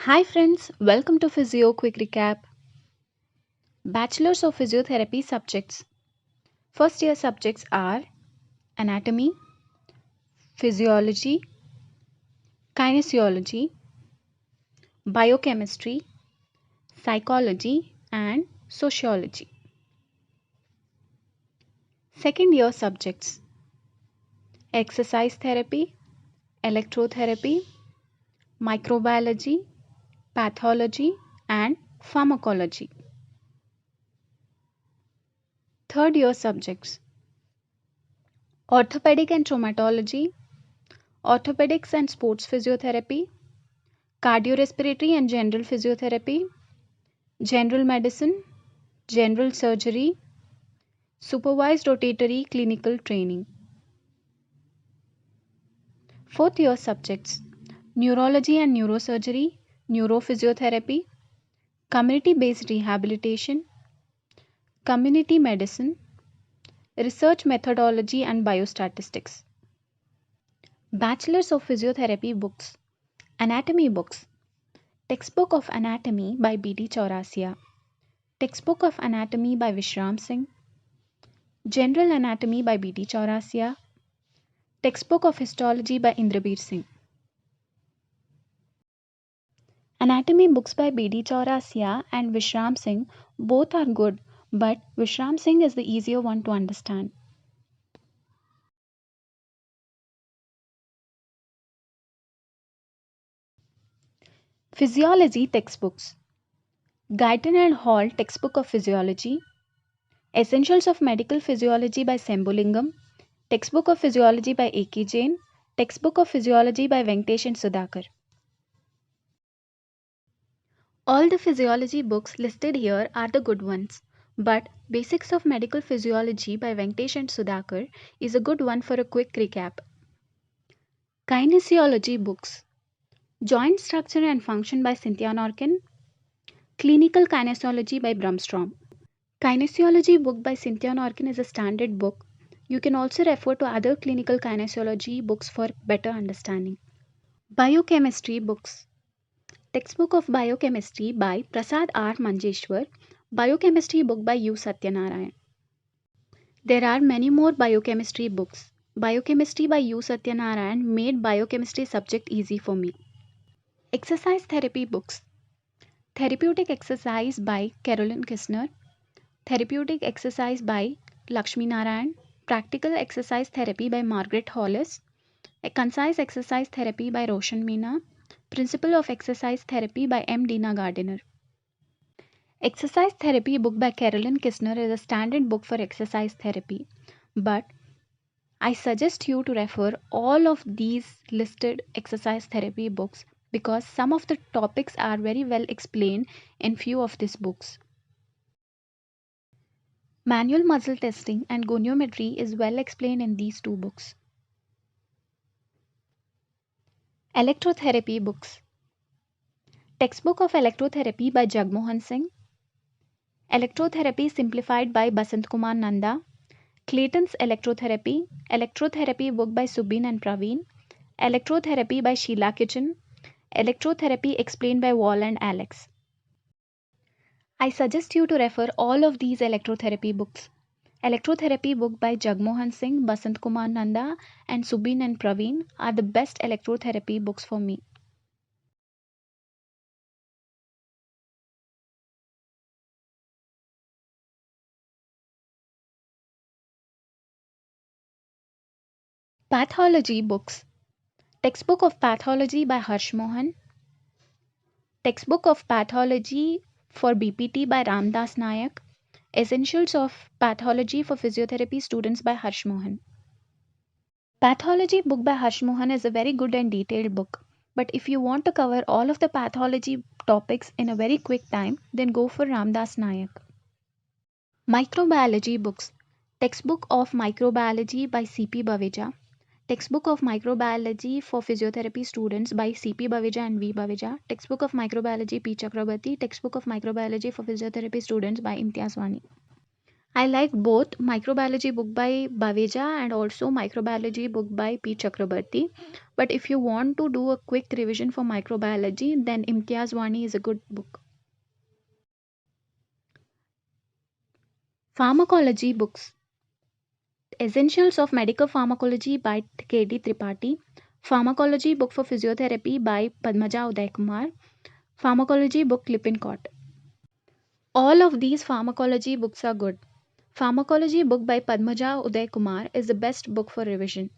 Hi friends, welcome to Physio Quick Recap. Bachelors of Physiotherapy subjects. First year subjects are anatomy, physiology, kinesiology, biochemistry, psychology, and sociology. Second year subjects exercise therapy, electrotherapy, microbiology, pathology, and pharmacology. Third year subjects orthopedic and traumatology, orthopedics and sports physiotherapy, cardiorespiratory and general physiotherapy, general medicine, general surgery, supervised rotatory clinical training. Fourth year subjects neurology and neurosurgery, neurophysiotherapy, community based rehabilitation, community medicine, research methodology and biostatistics. Bachelors of Physiotherapy books, anatomy books, textbook of anatomy by B.D. Chaurasia, textbook of anatomy by Vishram Singh, general anatomy by B.D. Chaurasia, textbook of histology by Indrabir Singh. Anatomy books by B.D. Chaurasia and Vishram Singh both are good, but Vishram Singh is the easier one to understand. Physiology textbooks. Guyton and Hall textbook of physiology, Essentials of Medical Physiology by Sembulingam, textbook of physiology by A.K. Jain, textbook of physiology by Venkatesh and Sudhakar. All the physiology books listed here are the good ones, but Basics of Medical Physiology by Venkatesh and Sudhakar is a good one for a quick recap. Kinesiology books. Joint Structure and Function by Cynthia Norkin, Clinical Kinesiology by Brumstrom. Kinesiology book by Cynthia Norkin is a standard book. You can also refer to other clinical kinesiology books for better understanding. Biochemistry books. Textbook of Biochemistry by Prasad R. Manjeshwar, Biochemistry book by U. Satyanarayan. There are many more biochemistry books. Biochemistry by U. Satyanarayan made biochemistry subject easy for me. Exercise therapy books. Therapeutic Exercise by Carolyn Kistner, Therapeutic Exercise by Lakshmi Narayan, Practical Exercise Therapy by Margaret Hollis, A Concise Exercise Therapy by Roshan Meena, Principle of Exercise Therapy by M. Dina Gardiner. Exercise Therapy book by Carolyn Kistner is a standard book for exercise therapy, but I suggest you to refer all of these listed exercise therapy books because some of the topics are very well explained in few of these books. Manual muscle testing and goniometry is well explained in these two books. Electrotherapy books. Textbook of Electrotherapy by Jagmohan Singh, Electrotherapy Simplified by Basant Kumar Nanda, Clayton's Electrotherapy, Electrotherapy book by Subin and Praveen, Electrotherapy by Sheila Kitchen, Electrotherapy explained by Wall and Alex. I suggest you to refer all of these electrotherapy books. Electrotherapy book by Jagmohan Singh, Basant Kumar Nanda and Subin and Praveen are the best electrotherapy books for me. Pathology books. Textbook of Pathology by Harsh Mohan, Textbook of Pathology for BPT by Ramdas Nayak, Essentials of Pathology for Physiotherapy Students by Harsh Mohan. Pathology book by Harsh Mohan is a very good and detailed book. But if you want to cover all of the pathology topics in a very quick time, then go for Ramdas Nayak. Microbiology books. Textbook of Microbiology by C.P. Baveja. Textbook of Microbiology for Physiotherapy Students by C.P. Baveja and V. Baveja. Textbook of Microbiology P. Chakrabarti. Textbook of Microbiology for Physiotherapy Students by Imtiaz Wani. I like both microbiology book by Baveja and also microbiology book by P. Chakrabarti. but if you want to do a quick revision for microbiology, then Imtiaz Wani is a good book. Pharmacology books. Essentials of Medical Pharmacology by K.D. Tripathi. Pharmacology book for physiotherapy by Padmaja Uday Kumar. Pharmacology book Lippincott. All of these pharmacology books are good. Pharmacology book by Padmaja Uday Kumar is the best book for revision.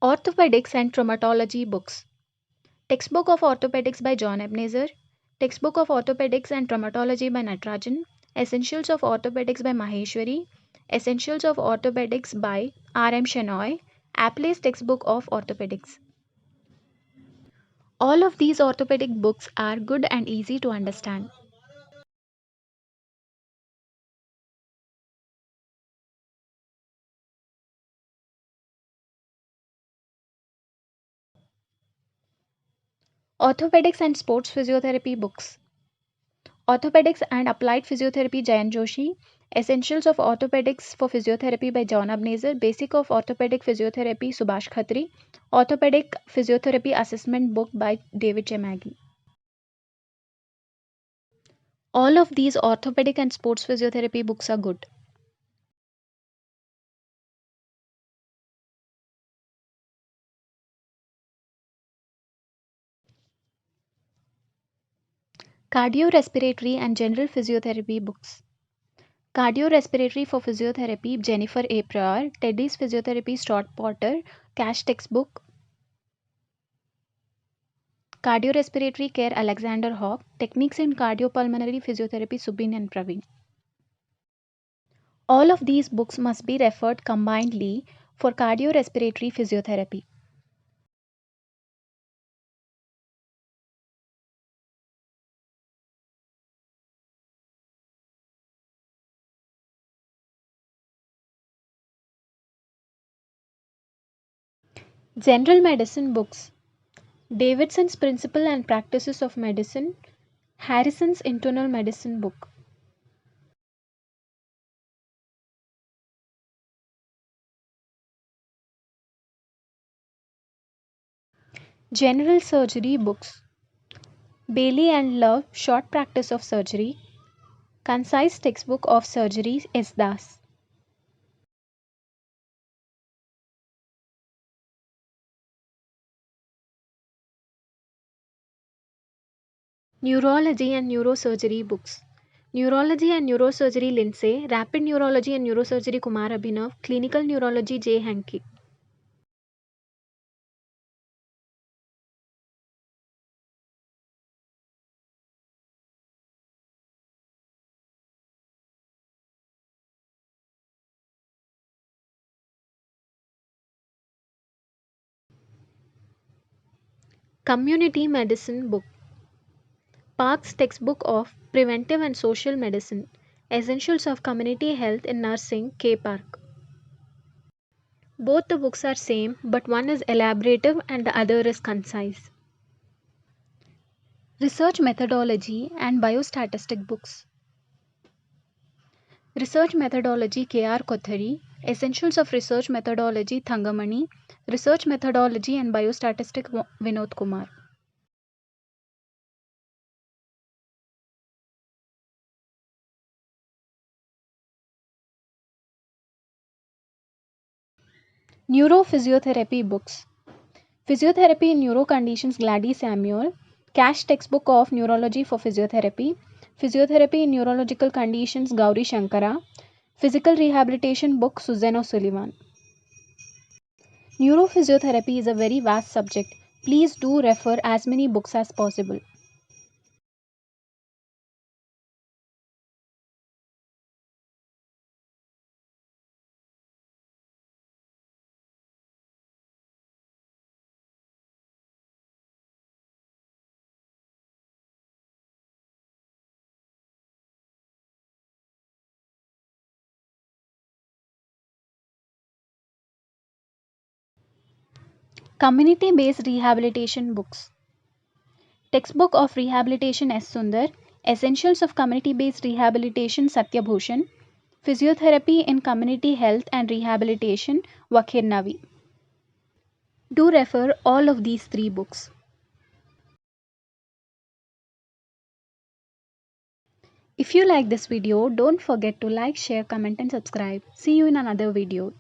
Orthopedics and Traumatology books. Textbook of Orthopedics by John Ebenezer. Textbook of Orthopedics and Traumatology by Natarajan. Essentials of Orthopedics by Maheshwari. Essentials of Orthopedics by R.M. Shenoy. Appley's Textbook of Orthopedics. All of these orthopedic books are good and easy to understand. Orthopedics and Sports Physiotherapy books. Orthopedics and Applied Physiotherapy Jayant Joshi. Essentials of Orthopedics for Physiotherapy by John Ebenezer. Basic of Orthopedic Physiotherapy Subhash Khatri. Orthopedic Physiotherapy Assessment book by David J. Maggie. All of these orthopedic and sports physiotherapy books are good. Cardiorespiratory and general physiotherapy books. Cardiorespiratory for Physiotherapy, Jennifer A. Pryor. Teddy's Physiotherapy, Stuart Potter. Cash textbook. Cardiorespiratory Care, Alexander Hawk. Techniques in Cardiopulmonary Physiotherapy, Subin and Praveen. All of these books must be referred combinedly for cardiorespiratory physiotherapy. General medicine books. Davidson's Principle and Practices of Medicine. Harrison's Internal Medicine book. General surgery books. Bailey and Love, Short Practice of Surgery. Concise Textbook of Surgery, S. Das. Neurology and Neurosurgery books. Neurology and Neurosurgery, Lindsay. Rapid Neurology and Neurosurgery, Kumar Abhinav. Clinical Neurology, J. Hankey. Community Medicine book. Park's Textbook of Preventive and Social Medicine. Essentials of Community Health in Nursing, K. Park. Both the books are same, but one is elaborative and the other is concise. Research Methodology and Biostatistic books. Research Methodology, K. R. Kothari. Essentials of Research Methodology, Thangamani. Research Methodology and Biostatistic, Vinod Kumar. Neurophysiotherapy books. Physiotherapy in Neuro Conditions, Gladys Samuel. Cash Textbook of Neurology for Physiotherapy. Physiotherapy in Neurological Conditions, Gauri Shankara. Physical Rehabilitation book, Susan O'Sullivan. Neurophysiotherapy is a very vast subject. Please do refer as many books as possible. Community-based rehabilitation books. Textbook of Rehabilitation, S. Sundar. Essentials of Community-based Rehabilitation, Satya Bhushan. Physiotherapy in Community Health and Rehabilitation, Wakir Navi. Do refer all of these 3 books. If you like this video, don't forget to like, share, comment and subscribe. See you in another video.